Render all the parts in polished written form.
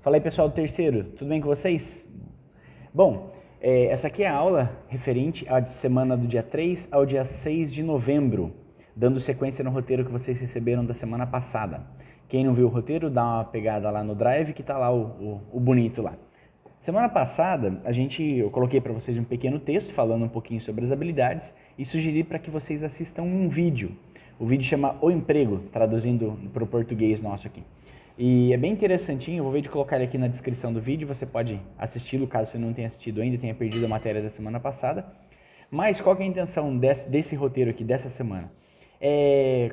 Fala aí, pessoal do terceiro, tudo bem com vocês? Bom, essa aqui é a aula referente à semana do dia 3 ao dia 6 de novembro, dando sequência no roteiro que vocês receberam da semana passada. Quem não viu o roteiro, dá uma pegada lá no Drive que tá lá o bonito lá. Semana passada, eu coloquei para vocês um pequeno texto falando um pouquinho sobre as habilidades e sugeri para que vocês assistam um vídeo. O vídeo chama O Emprego, traduzindo para o português nosso aqui. E é bem interessantinho, eu vou ver de colocar ele aqui na descrição do vídeo, você pode assisti-lo caso você não tenha assistido ainda, tenha perdido a matéria da semana passada. Mas qual que é a intenção desse roteiro aqui, dessa semana?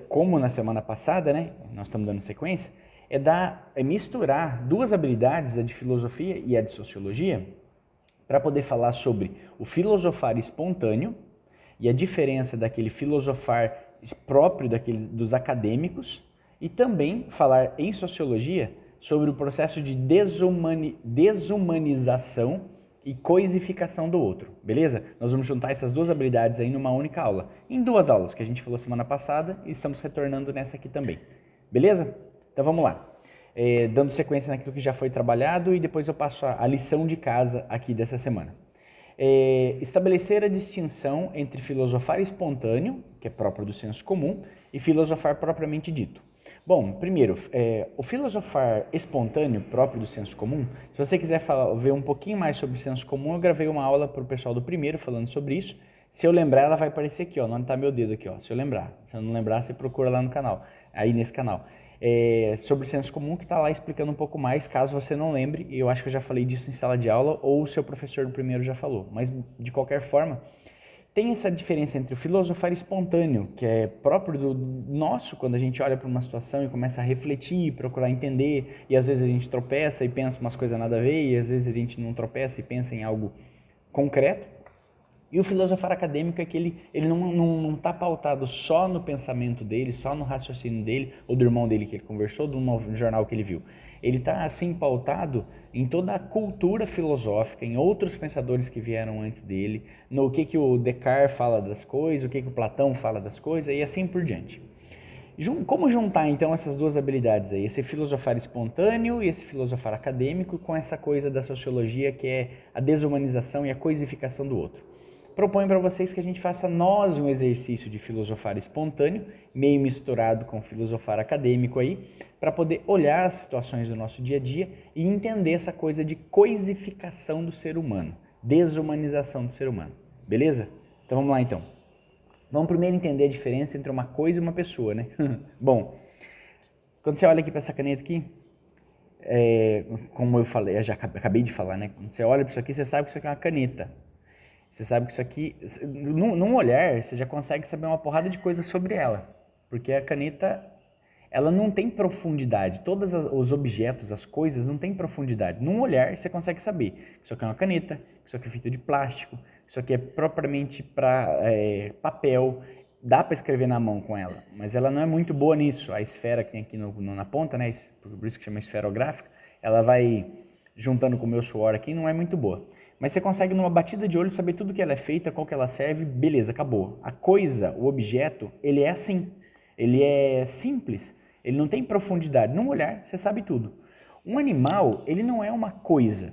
Como na semana passada, né, nós estamos dando sequência, é misturar duas habilidades, a de filosofia e a de sociologia, para poder falar sobre o filosofar espontâneo e a diferença daquele filosofar próprio dos acadêmicos, e também falar em sociologia sobre o processo de desumanização e coisificação do outro, beleza? Nós vamos juntar essas duas habilidades aí numa única aula, em duas aulas que a gente falou semana passada e estamos retornando nessa aqui também, beleza? Então vamos lá, dando sequência naquilo que já foi trabalhado e depois eu passo a lição de casa aqui dessa semana. Estabelecer a distinção entre filosofar espontâneo, que é próprio do senso comum, e filosofar propriamente dito. Bom, primeiro, o filosofar espontâneo, próprio do senso comum, se você quiser ver um pouquinho mais sobre o senso comum, eu gravei uma aula para o pessoal do primeiro falando sobre isso. Se eu lembrar, ela vai aparecer aqui, ó, onde está meu dedo aqui, ó, se eu lembrar. Se eu não lembrar, você procura lá no canal, aí nesse canal. Sobre o senso comum, que está lá explicando um pouco mais, caso você não lembre, eu acho que eu já falei disso em sala de aula, ou o seu professor do primeiro já falou, mas de qualquer forma, tem essa diferença entre o filosofar espontâneo, que é próprio do nosso, quando a gente olha para uma situação e começa a refletir, procurar entender, e às vezes a gente tropeça e pensa umas coisas nada a ver, e às vezes a gente não tropeça e pensa em algo concreto. E o filosofar acadêmico é que ele não está pautado só no pensamento dele, só no raciocínio dele, ou do irmão dele que ele conversou, no jornal que ele viu. Ele está assim pautado em toda a cultura filosófica, em outros pensadores que vieram antes dele, no que o Descartes fala das coisas, o que o Platão fala das coisas e assim por diante. Como juntar então essas duas habilidades aí, esse filosofar espontâneo e esse filosofar acadêmico com essa coisa da sociologia que é a desumanização e a coisificação do outro? Proponho para vocês que a gente faça nós um exercício de filosofar espontâneo, meio misturado com filosofar acadêmico aí, para poder olhar as situações do nosso dia a dia e entender essa coisa de coisificação do ser humano, desumanização do ser humano, beleza? Então vamos lá então. Vamos primeiro entender a diferença entre uma coisa e uma pessoa, né? Bom, quando você olha aqui para essa caneta aqui, como eu falei, eu já acabei de falar, né? Quando você olha para isso aqui, você sabe que isso aqui é uma caneta. Você sabe que isso aqui, num olhar, você já consegue saber uma porrada de coisas sobre ela. Porque a caneta, ela não tem profundidade. Todos os objetos, as coisas, não têm profundidade. Num olhar, você consegue saber que isso aqui é uma caneta, que isso aqui é feito de plástico, que isso aqui é propriamente para papel. Dá para escrever na mão com ela, mas ela não é muito boa nisso. A esfera que tem aqui na ponta, né, por isso que chama esferográfica, ela vai juntando com o meu suor aqui, não é muito boa. Mas você consegue, numa batida de olho, saber tudo que ela é feita, qual que ela serve, beleza, acabou. A coisa, o objeto, ele é assim. Ele é simples, ele não tem profundidade. Num olhar, você sabe tudo. Um animal, ele não é uma coisa.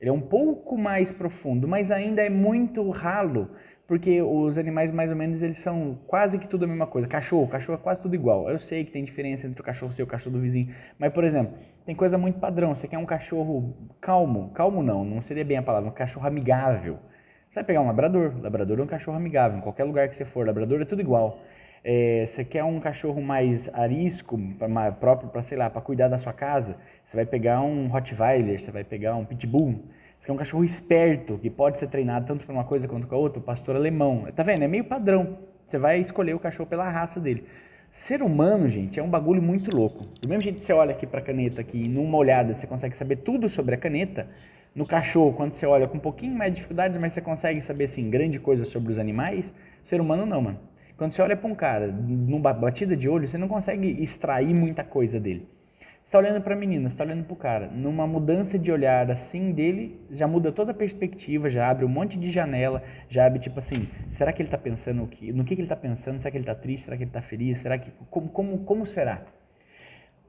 Ele é um pouco mais profundo, mas ainda é muito ralo, porque os animais, mais ou menos, eles são quase que tudo a mesma coisa. Cachorro é quase tudo igual. Eu sei que tem diferença entre o cachorro seu e o cachorro do vizinho, mas, por exemplo, tem coisa muito padrão. Você quer um cachorro calmo não seria bem a palavra, um cachorro amigável. Você vai pegar um labrador é um cachorro amigável, em qualquer lugar que você for, labrador é tudo igual. Você quer um cachorro mais arisco, próprio para, sei lá, para cuidar da sua casa, você vai pegar um Rottweiler, você vai pegar um Pitbull. Você quer um cachorro esperto, que pode ser treinado tanto para uma coisa quanto para outra, o pastor alemão. Tá vendo? É meio padrão. Você vai escolher o cachorro pela raça dele. Ser humano, gente, é um bagulho muito louco. Do mesmo jeito que você olha aqui para a caneta, aqui, numa olhada, você consegue saber tudo sobre a caneta, no cachorro, quando você olha com um pouquinho mais de dificuldade, mas você consegue saber, assim, grande coisa sobre os animais, o ser humano não, mano. Quando você olha para um cara, numa batida de olho, você não consegue extrair muita coisa dele. Você está olhando para a menina, você está olhando para o cara. Numa mudança de olhar assim dele, já muda toda a perspectiva, já abre um monte de janela, já abre tipo assim, será que ele está pensando no que ele está pensando? Será que ele está triste? Será que ele está feliz? Será que como será?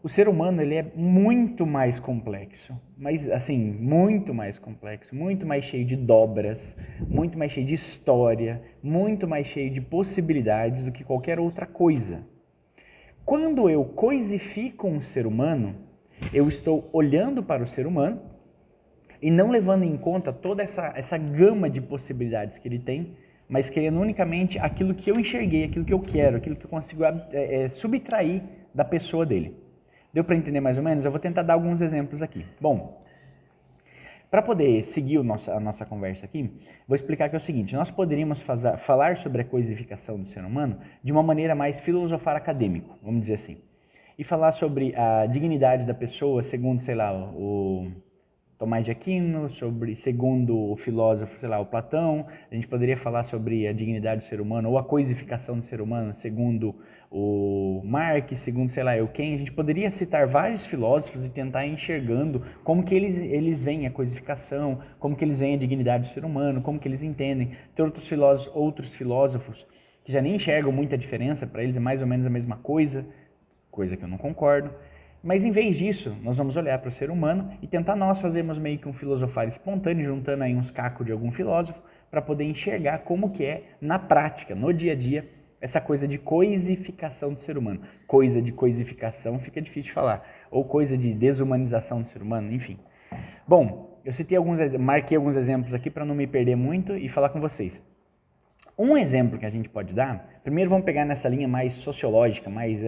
O ser humano, ele é muito mais complexo, mas assim, muito mais complexo, muito mais cheio de dobras, muito mais cheio de história, muito mais cheio de possibilidades do que qualquer outra coisa. Quando eu coisifico um ser humano, eu estou olhando para o ser humano e não levando em conta toda essa gama de possibilidades que ele tem, mas querendo unicamente aquilo que eu enxerguei, aquilo que eu quero, aquilo que eu consigo subtrair da pessoa dele. Deu para entender mais ou menos? Eu vou tentar dar alguns exemplos aqui. Bom, para poder seguir a nossa conversa aqui, vou explicar que é o seguinte, nós poderíamos falar sobre a coisificação do ser humano de uma maneira mais filosofar acadêmico, vamos dizer assim, e falar sobre a dignidade da pessoa segundo, sei lá, o Tomás de Aquino, segundo o filósofo, sei lá, o Platão. A gente poderia falar sobre a dignidade do ser humano ou a coisificação do ser humano, segundo o Marx, segundo, sei lá, quem. A gente poderia citar vários filósofos e tentar ir enxergando como que eles veem a coisificação, como que eles veem a dignidade do ser humano, como que eles entendem. Tem outros filósofos que já nem enxergam muita diferença, para eles é mais ou menos a mesma coisa que eu não concordo. Mas em vez disso, nós vamos olhar para o ser humano e tentar nós fazermos meio que um filosofar espontâneo, juntando aí uns cacos de algum filósofo, para poder enxergar como que é, na prática, no dia a dia, essa coisa de coisificação do ser humano. Coisa de coisificação fica difícil de falar. Ou coisa de desumanização do ser humano, enfim. Bom, eu marquei alguns exemplos aqui para não me perder muito e falar com vocês. Um exemplo que a gente pode dar, primeiro vamos pegar nessa linha mais sociológica, mais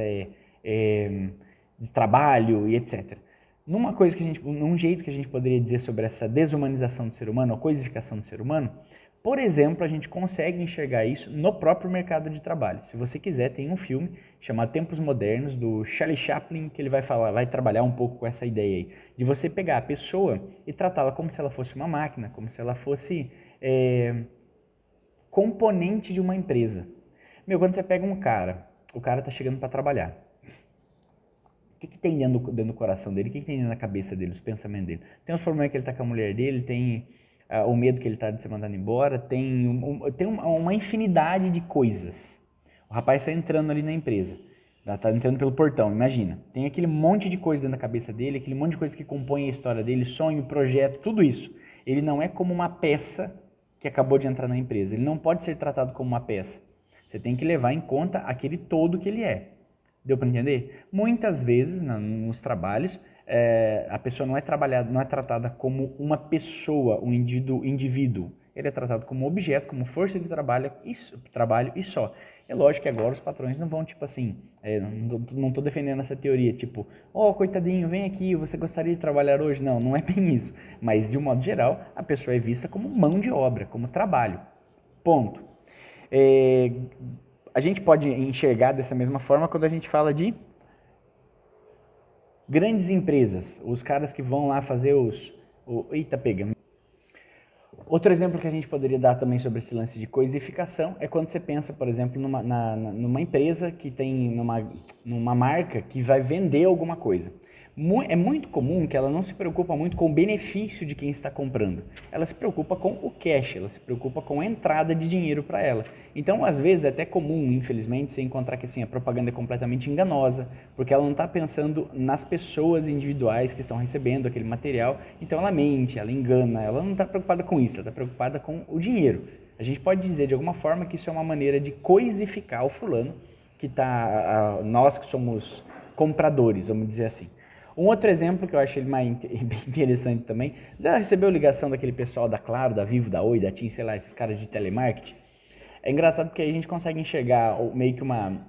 de trabalho e etc. Num jeito que a gente poderia dizer sobre essa desumanização do ser humano, a coisificação do ser humano, por exemplo, a gente consegue enxergar isso no próprio mercado de trabalho. Se você quiser, tem um filme chamado Tempos Modernos, do Charlie Chaplin, que ele vai trabalhar um pouco com essa ideia aí, de você pegar a pessoa e tratá-la como se ela fosse uma máquina, como se ela fosse componente de uma empresa. Quando você pega um cara, o cara tá chegando para trabalhar. O que tem dentro do coração dele? O que tem dentro da cabeça dele, os pensamentos dele? Tem os problemas que ele tá com a mulher dele, tem o medo que ele tá de ser mandado embora, tem uma infinidade de coisas. O rapaz está entrando ali na empresa, tá entrando pelo portão, imagina. Tem aquele monte de coisa dentro da cabeça dele, aquele monte de coisa que compõe a história dele, sonho, projeto, tudo isso. Ele não é como uma peça que acabou de entrar na empresa. Ele não pode ser tratado como uma peça. Você tem que levar em conta aquele todo que ele é. Deu para entender? Muitas vezes, nos trabalhos, a pessoa não é tratada como uma pessoa, um indivíduo. Ele é tratado como objeto, como força de trabalho e só. É lógico que agora os patrões não vão, tipo assim, não estou defendendo essa teoria, tipo, coitadinho, vem aqui, você gostaria de trabalhar hoje? Não, não é bem isso. Mas, de um modo geral, a pessoa é vista como mão de obra, como trabalho. Ponto. A gente pode enxergar dessa mesma forma quando a gente fala de grandes empresas, os caras que vão lá fazer Eita, pega. Outro exemplo que a gente poderia dar também sobre esse lance de coisificação é quando você pensa, por exemplo, numa empresa que tem, numa marca que vai vender alguma coisa. É muito comum que ela não se preocupa muito com o benefício de quem está comprando. Ela se preocupa com o cash, ela se preocupa com a entrada de dinheiro para ela. Então, às vezes, é até comum, infelizmente, você encontrar que assim, a propaganda é completamente enganosa, porque ela não está pensando nas pessoas individuais que estão recebendo aquele material. Então, ela mente, ela engana, ela não está preocupada com isso, ela está preocupada com o dinheiro. A gente pode dizer, de alguma forma, que isso é uma maneira de coisificar o fulano, que nós que somos compradores, vamos dizer assim. Um outro exemplo que eu achei bem interessante também, já recebeu ligação daquele pessoal da Claro, da Vivo, da Oi, da TIM, sei lá, esses caras de telemarketing? É engraçado porque aí a gente consegue enxergar meio que uma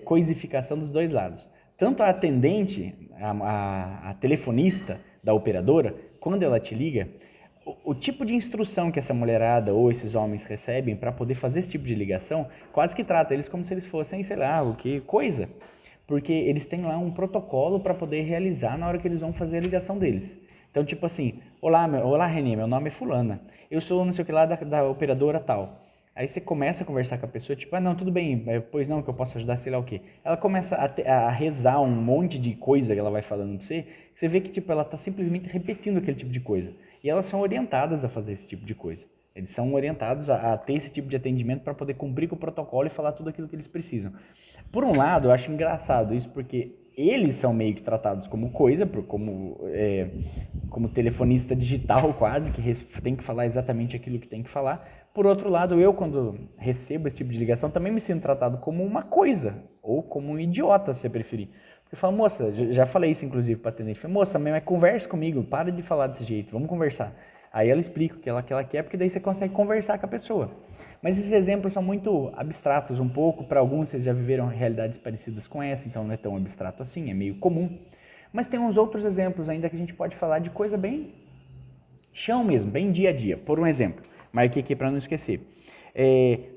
coisificação dos dois lados. Tanto a atendente, a telefonista da operadora, quando ela te liga, o tipo de instrução que essa mulherada ou esses homens recebem para poder fazer esse tipo de ligação, quase que trata eles como se eles fossem, sei lá, coisa. Porque eles têm lá um protocolo para poder realizar na hora que eles vão fazer a ligação deles. Então, tipo assim, olá Renê, meu nome é fulana, eu sou não sei o que lá da operadora tal. Aí você começa a conversar com a pessoa, tipo, não, tudo bem, pois não, que eu posso ajudar, sei lá o quê. Ela começa a rezar um monte de coisa que ela vai falando pra você, que você vê que, tipo, ela tá simplesmente repetindo aquele tipo de coisa. E elas são orientadas a fazer esse tipo de coisa. Eles são orientados a ter esse tipo de atendimento para poder cumprir com o protocolo e falar tudo aquilo que eles precisam. Por um lado, eu acho engraçado isso, porque eles são meio que tratados como coisa, como telefonista digital quase, que tem que falar exatamente aquilo que tem que falar. Por outro lado, eu quando recebo esse tipo de ligação também me sinto tratado como uma coisa, ou como um idiota, se você preferir. Você fala, moça, já falei isso inclusive para atendente, falei, moça, mas converse comigo, para de falar desse jeito, vamos conversar. Aí ela explica o que ela quer, porque daí você consegue conversar com a pessoa. Mas esses exemplos são muito abstratos um pouco, para alguns vocês já viveram realidades parecidas com essa, então não é tão abstrato assim, é meio comum. Mas tem uns outros exemplos ainda que a gente pode falar de coisa bem chão mesmo, bem dia a dia. Por um exemplo, marquei aqui para não esquecer.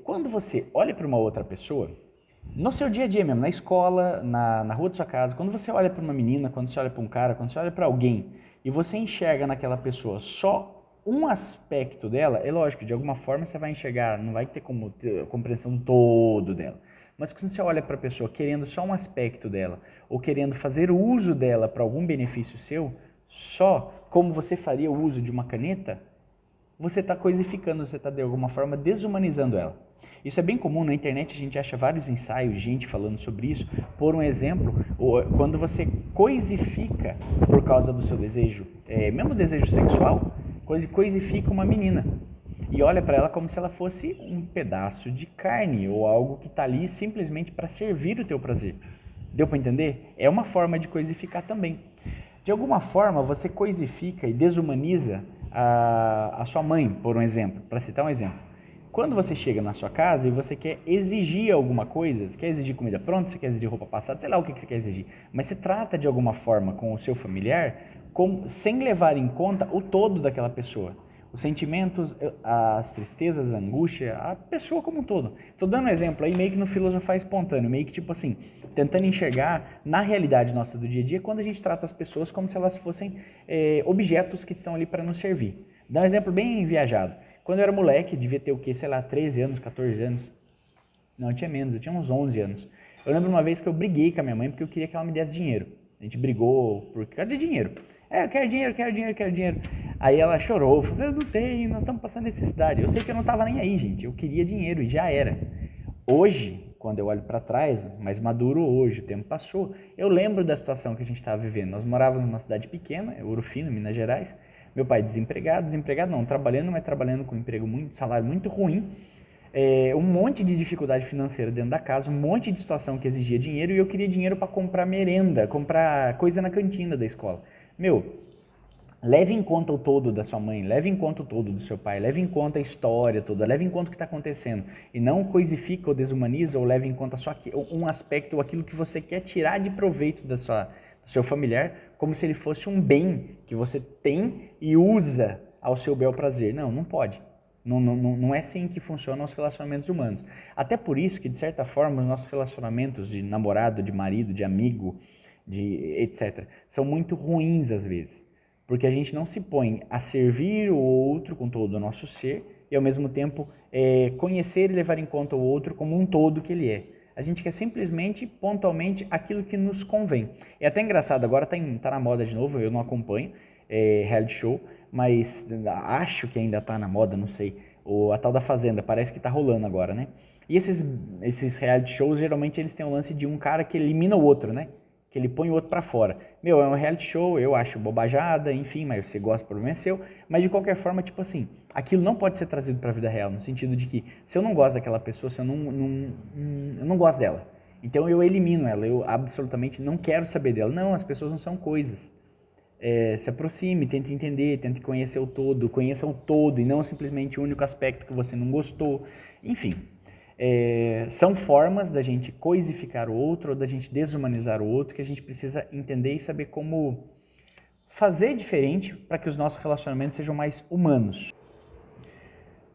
Quando você olha para uma outra pessoa, no seu dia a dia mesmo, na escola, na rua da sua casa, quando você olha para uma menina, quando você olha para um cara, quando você olha para alguém e você enxerga naquela pessoa só um aspecto dela, é lógico, de alguma forma você vai enxergar, não vai ter como ter a compreensão todo dela. Mas quando você olha para a pessoa querendo só um aspecto dela, ou querendo fazer o uso dela para algum benefício seu, só como você faria o uso de uma caneta, você está coisificando, você está de alguma forma desumanizando ela. Isso é bem comum, na internet a gente acha vários ensaios, gente falando sobre isso. Por um exemplo, quando você coisifica por causa do seu desejo, mesmo desejo sexual, coisifica uma menina e olha para ela como se ela fosse um pedaço de carne ou algo que está ali simplesmente para servir o teu prazer. Deu para entender? É uma forma de coisificar também. De alguma forma, você coisifica e desumaniza a sua mãe, por um exemplo, para citar um exemplo. Quando você chega na sua casa e você quer exigir alguma coisa, você quer exigir comida pronta, você quer exigir roupa passada, sei lá o que você quer exigir, mas você trata de alguma forma com o seu familiar sem levar em conta o todo daquela pessoa. Os sentimentos, as tristezas, a angústia, a pessoa como um todo. Estou dando um exemplo aí meio que no filosofar espontâneo, meio que tipo assim, tentando enxergar na realidade nossa do dia a dia quando a gente trata as pessoas como se elas fossem objetos que estão ali para nos servir. Dá um exemplo bem viajado. Quando eu era moleque, devia ter o quê? Sei lá, 13 anos, 14 anos. Não, eu tinha menos, eu tinha uns 11 anos. Eu lembro uma vez que eu briguei com a minha mãe porque eu queria que ela me desse dinheiro. A gente brigou por causa de dinheiro. Eu quero dinheiro, quero dinheiro, quero dinheiro. Aí ela chorou, falou, eu não tenho, nós estamos passando necessidade. Eu sei que eu não estava nem aí, gente, eu queria dinheiro e já era. Hoje, quando eu olho para trás, mais maduro hoje, o tempo passou, eu lembro da situação que a gente estava vivendo. Nós morávamos numa cidade pequena, Ouro Fino, Minas Gerais. Meu pai desempregado não, trabalhando, mas trabalhando com salário muito ruim. Um monte de dificuldade financeira dentro da casa, um monte de situação que exigia dinheiro e eu queria dinheiro para comprar merenda, comprar coisa na cantina da escola. Leve em conta o todo da sua mãe, leve em conta o todo do seu pai, leve em conta a história toda, leve em conta o que está acontecendo. E não coisifica ou desumaniza ou leve em conta só um aspecto ou aquilo que você quer tirar de proveito do seu familiar, como se ele fosse um bem que você tem e usa ao seu bel prazer. Não, não pode. Não é assim que funcionam os relacionamentos humanos. Até por isso que, de certa forma, os nossos relacionamentos de namorado, de marido, de amigo, de etc., são muito ruins às vezes. Porque a gente não se põe a servir o outro com todo o nosso ser e, ao mesmo tempo, conhecer e levar em conta o outro como um todo que ele é. A gente quer simplesmente, pontualmente, aquilo que nos convém. É até engraçado, agora tá na moda de novo, eu não acompanho reality show, mas acho que ainda tá na moda, não sei. A tal da Fazenda, parece que tá rolando agora, né? E esses reality shows, geralmente, eles têm o lance de um cara que elimina o outro, né? Que ele põe o outro pra fora. É um reality show, eu acho bobajada, enfim, mas você gosta, o problema é seu. Mas de qualquer forma, tipo assim, aquilo não pode ser trazido pra vida real, no sentido de que se eu não gosto daquela pessoa, se eu não gosto dela, então eu elimino ela, eu absolutamente não quero saber dela. Não, as pessoas não são coisas. Se aproxime, tente entender, tente conhecer o todo, conheça o todo e não simplesmente o único aspecto que você não gostou. Enfim, são formas da gente coisificar o outro ou da gente desumanizar o outro que a gente precisa entender e saber como fazer diferente para que os nossos relacionamentos sejam mais humanos.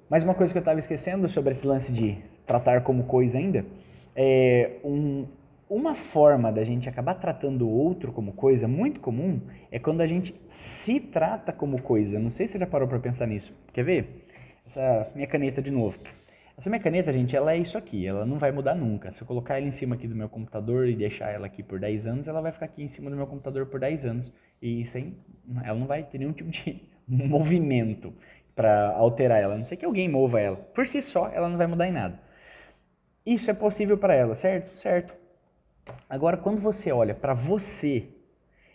Mais uma coisa que eu estava esquecendo sobre esse lance de tratar como coisa ainda, uma forma da gente acabar tratando o outro como coisa muito comum é quando a gente se trata como coisa. Não sei se você já parou para pensar nisso. Quer ver? Essa minha caneta de novo. Essa minha caneta, gente, ela é isso aqui, ela não vai mudar nunca. Se eu colocar ela em cima aqui do meu computador e deixar ela aqui por 10 anos, ela vai ficar aqui em cima do meu computador por 10 anos. E ela não vai ter nenhum tipo de movimento para alterar ela, a não ser que alguém mova ela. Por si só, ela não vai mudar em nada. Isso é possível para ela, certo? Certo. Agora, quando você olha para você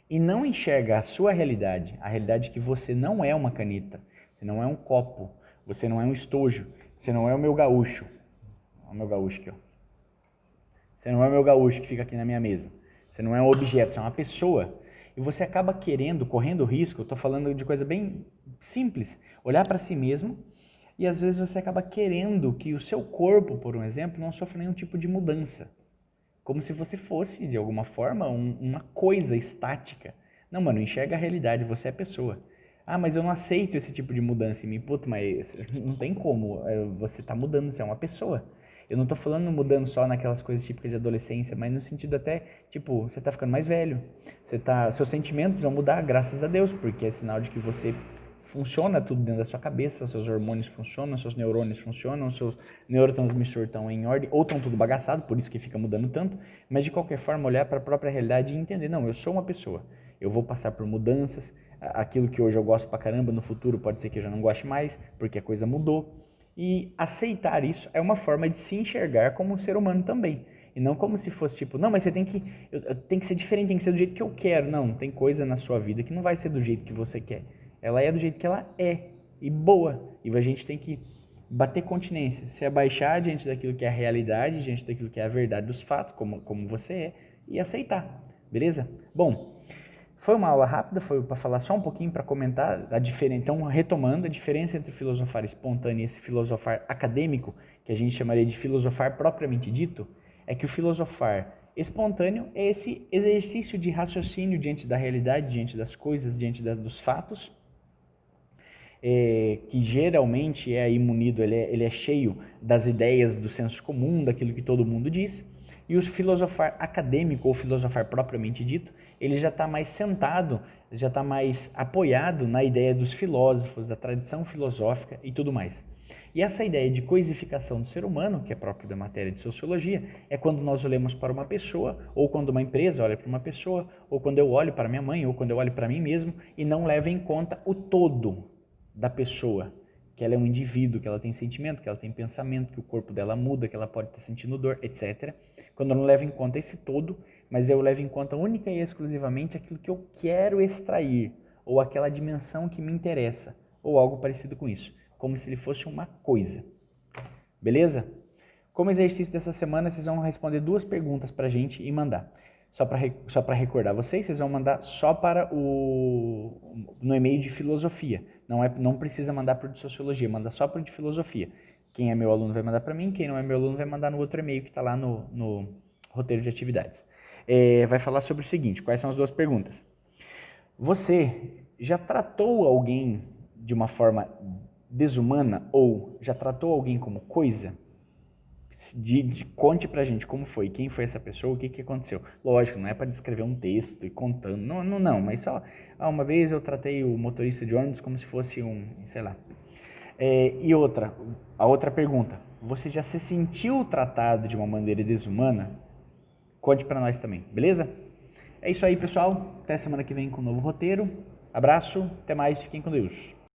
e não enxerga a sua realidade, a realidade que você não é uma caneta, você não é um copo, você não é um estojo, você não é o meu gaúcho. Olha o meu gaúcho aqui, ó. Você não é o meu gaúcho que fica aqui na minha mesa. Você não é um objeto, você é uma pessoa. E você acaba querendo, correndo risco, eu estou falando de coisa bem simples, olhar para si mesmo e às vezes você acaba querendo que o seu corpo, por um exemplo, não sofra nenhum tipo de mudança. Como se você fosse, de alguma forma, uma coisa estática. Não, mano, enxerga a realidade, você é pessoa. Ah, mas eu não aceito esse tipo de mudança em mim. Puta, mas não tem como. Você tá mudando, você é uma pessoa. Eu não tô falando mudando só naquelas coisas típicas de adolescência, mas no sentido até, tipo, você tá ficando mais velho. Seus sentimentos vão mudar, graças a Deus, porque é sinal de que você funciona tudo dentro da sua cabeça, seus hormônios funcionam, seus neurônios funcionam, seus neurotransmissores estão em ordem, ou estão tudo bagaçado, por isso que fica mudando tanto, mas de qualquer forma olhar para a própria realidade e entender, não, eu sou uma pessoa, eu vou passar por mudanças, aquilo que hoje eu gosto pra caramba, no futuro pode ser que eu já não goste mais, porque a coisa mudou, e aceitar isso é uma forma de se enxergar como um ser humano também. E não como se fosse tipo, não, mas você tem que ser diferente, tem que ser do jeito que eu quero. Não, tem coisa na sua vida que não vai ser do jeito que você quer. Ela é do jeito que ela é, e boa. E a gente tem que bater continência, se abaixar diante daquilo que é a realidade, diante daquilo que é a verdade dos fatos, como você é, e aceitar. Beleza? Bom, foi uma aula rápida, foi para falar só um pouquinho, para comentar a diferença. Então, retomando a diferença entre filosofar espontâneo e esse filosofar acadêmico, que a gente chamaria de filosofar propriamente dito, é que o filosofar espontâneo é esse exercício de raciocínio diante da realidade, diante das coisas, diante dos fatos, que geralmente é aí munido, ele é cheio das ideias do senso comum, daquilo que todo mundo diz, e o filosofar acadêmico, ou filosofar propriamente dito, ele já está mais sentado, já está mais apoiado na ideia dos filósofos, da tradição filosófica e tudo mais. E essa ideia de coisificação do ser humano, que é próprio da matéria de sociologia, é quando nós olhamos para uma pessoa, ou quando uma empresa olha para uma pessoa, ou quando eu olho para minha mãe, ou quando eu olho para mim mesmo, e não levo em conta o todo da pessoa, que ela é um indivíduo, que ela tem sentimento, que ela tem pensamento, que o corpo dela muda, que ela pode estar sentindo dor, etc. Quando eu não levo em conta esse todo, mas eu levo em conta única e exclusivamente aquilo que eu quero extrair, ou aquela dimensão que me interessa, ou algo parecido com isso, como se ele fosse uma coisa. Beleza? Como exercício dessa semana, vocês vão responder 2 perguntas pra gente e mandar. Só para recordar vocês vão mandar só para no e-mail de filosofia. Não precisa mandar para o de sociologia, manda só para o de filosofia. Quem é meu aluno vai mandar para mim, quem não é meu aluno vai mandar no outro e-mail que está lá no roteiro de atividades. Vai falar sobre o seguinte, quais são as 2 perguntas? Você já tratou alguém de uma forma desumana ou já tratou alguém como coisa? Conte pra gente como foi, quem foi essa pessoa, o que aconteceu. Lógico, não é para descrever um texto e contando, não, mas só, uma vez eu tratei o motorista de ônibus como se fosse sei lá. E a outra pergunta, você já se sentiu tratado de uma maneira desumana? Conte pra nós também, beleza? É isso aí, pessoal, até semana que vem com um novo roteiro. Abraço, até mais, fiquem com Deus.